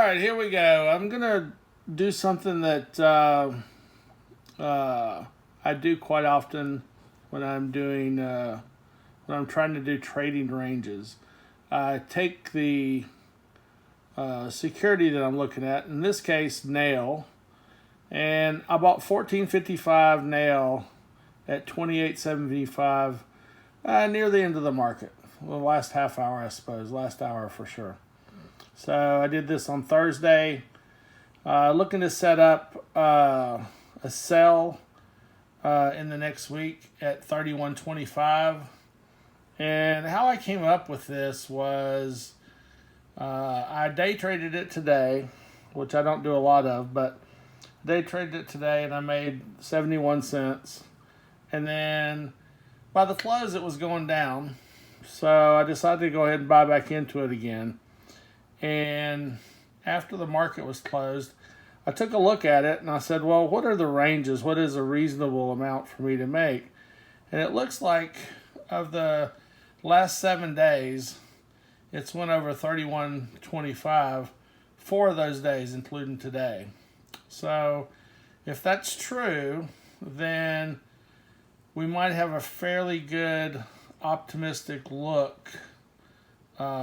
right, here we go. I'm gonna do something that I do quite often when I'm doing when I'm trying to do trading ranges. I take the security that I'm looking at, in this case, nail, and I bought 1455 nail at 28.75 near the end of the market. Well, the last half hour, I suppose, last hour for sure. So I did this on Thursday, looking to set up a sell in the next week at 31.25. And how I came up with this was I day traded it today, which I don't do a lot of, but day traded it today and I made 71 cents. And then by the close, it was going down. So I decided to go ahead and buy back into it again. And after the market was closed, I took a look at it and I said, well, what are the ranges? What is a reasonable amount for me to make? And it looks like of the last 7 days, it's went over 31.25 4 of those days, including today. So if that's true, then we might have a fairly good optimistic look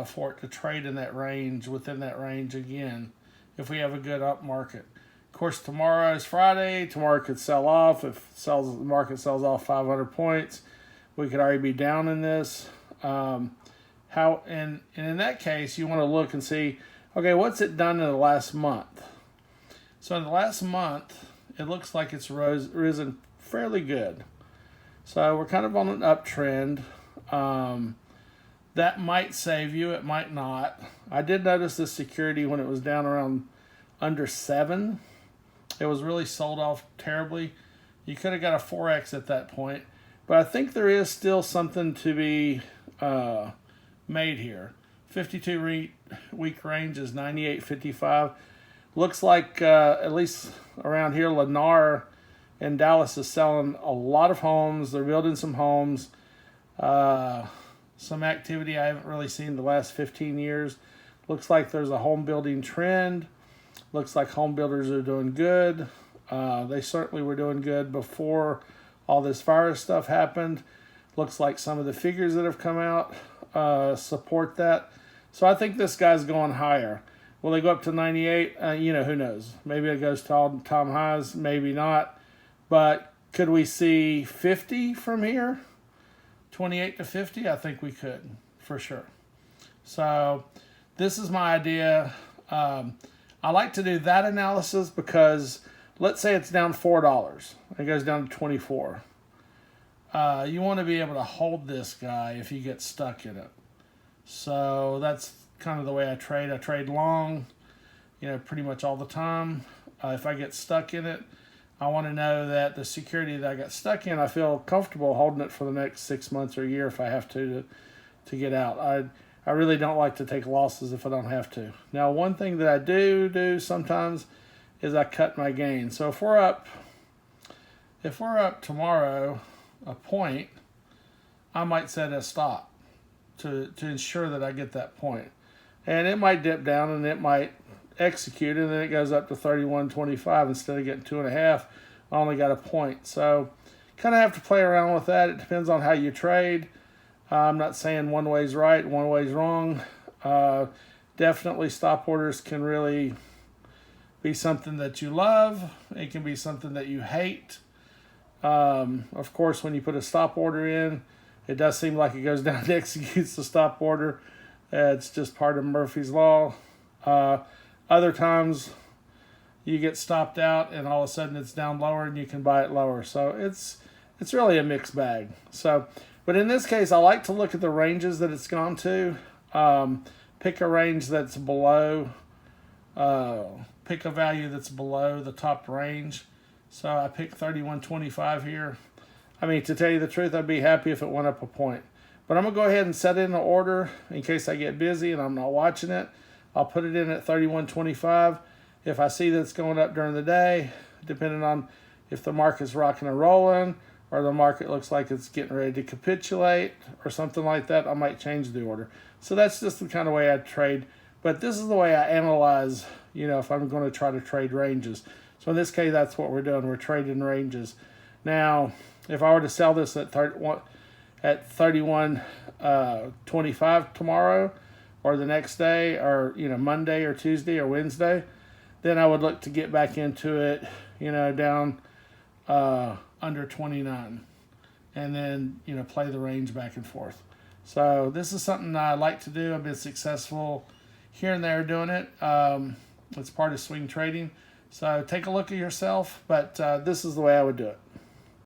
for it to trade in that range, within that range again, if we have a good up market. Of course, tomorrow is Friday. Tomorrow could sell off. If the market sells off 500 points, we could already be down in this. And in that case, you want to look and see, okay, what's it done in the last month? So in the last month, it looks like it's risen fairly good. So we're kind of on an uptrend. That might save you. It might not. I did notice the security when it was down around under 7. It was really sold off terribly. You could have got a 4X at that point. But I think there is still something to be made here. 52-week range is 98.55. Looks like, at least around here, Lennar in Dallas is selling a lot of homes. They're building some homes. Some activity I haven't really seen the last 15 years. Looks like there's a home building trend. Looks like home builders are doing good. They certainly were doing good before all this virus stuff happened. Looks like some of the figures that have come out support that. So I think this guy's going higher. Will they go up to 98? Who knows? Maybe it goes to all-time highs. Maybe not. But could we see 50 from here? 28 to 50? I think we could, for sure. So this is my idea. I like to do that analysis because let's say it's down $4. It goes down to 24. You want to be able to hold this guy if you get stuck in it. So that's kind of the way I trade. I trade long, pretty much all the time. If I get stuck in it, I want to know that the security that I got stuck in, I feel comfortable holding it for the next 6 months or a year if I have to get out. I really don't like to take losses if I don't have to. Now, one thing that I do sometimes is I cut my gain. So if we're up tomorrow a point, I might set a stop to ensure that I get that point. And it might dip down and it might execute, and then it goes up to 31.25 instead of getting 2.5. I only got a point. So kind of have to play around with that. It depends on how you trade. I'm not saying one way's right, one way's wrong. Definitely stop orders can really be something that you love. It can be something that you hate. Of course, when you put a stop order in, it does seem like it goes down and executes the stop order. It's just part of Murphy's Law. Other times you get stopped out and all of a sudden it's down lower and you can buy it lower. So it's really a mixed bag. So, but in this case, I like to look at the ranges that it's gone to. Pick a range that's below, pick a value that's below the top range. So I picked 31.25 here. I mean, to tell you the truth, I'd be happy if it went up a point. But I'm going to go ahead and set in an order in case I get busy and I'm not watching it. I'll put it in at 31.25. If I see that it's going up during the day, depending on if the market's rocking and rolling or the market looks like it's getting ready to capitulate or something like that, I might change the order. So that's just the kind of way I trade. But this is the way I analyze, if I'm going to try to trade ranges. So in this case, that's what we're doing. We're trading ranges. Now, if I were to sell this at 31.25 tomorrow, or the next day, or Monday or Tuesday or Wednesday, then I would look to get back into it, down under 29, and then play the range back and forth. So this is something I like to do. I've been successful here and there doing it. It's part of swing trading. So take a look at yourself, but this is the way I would do it.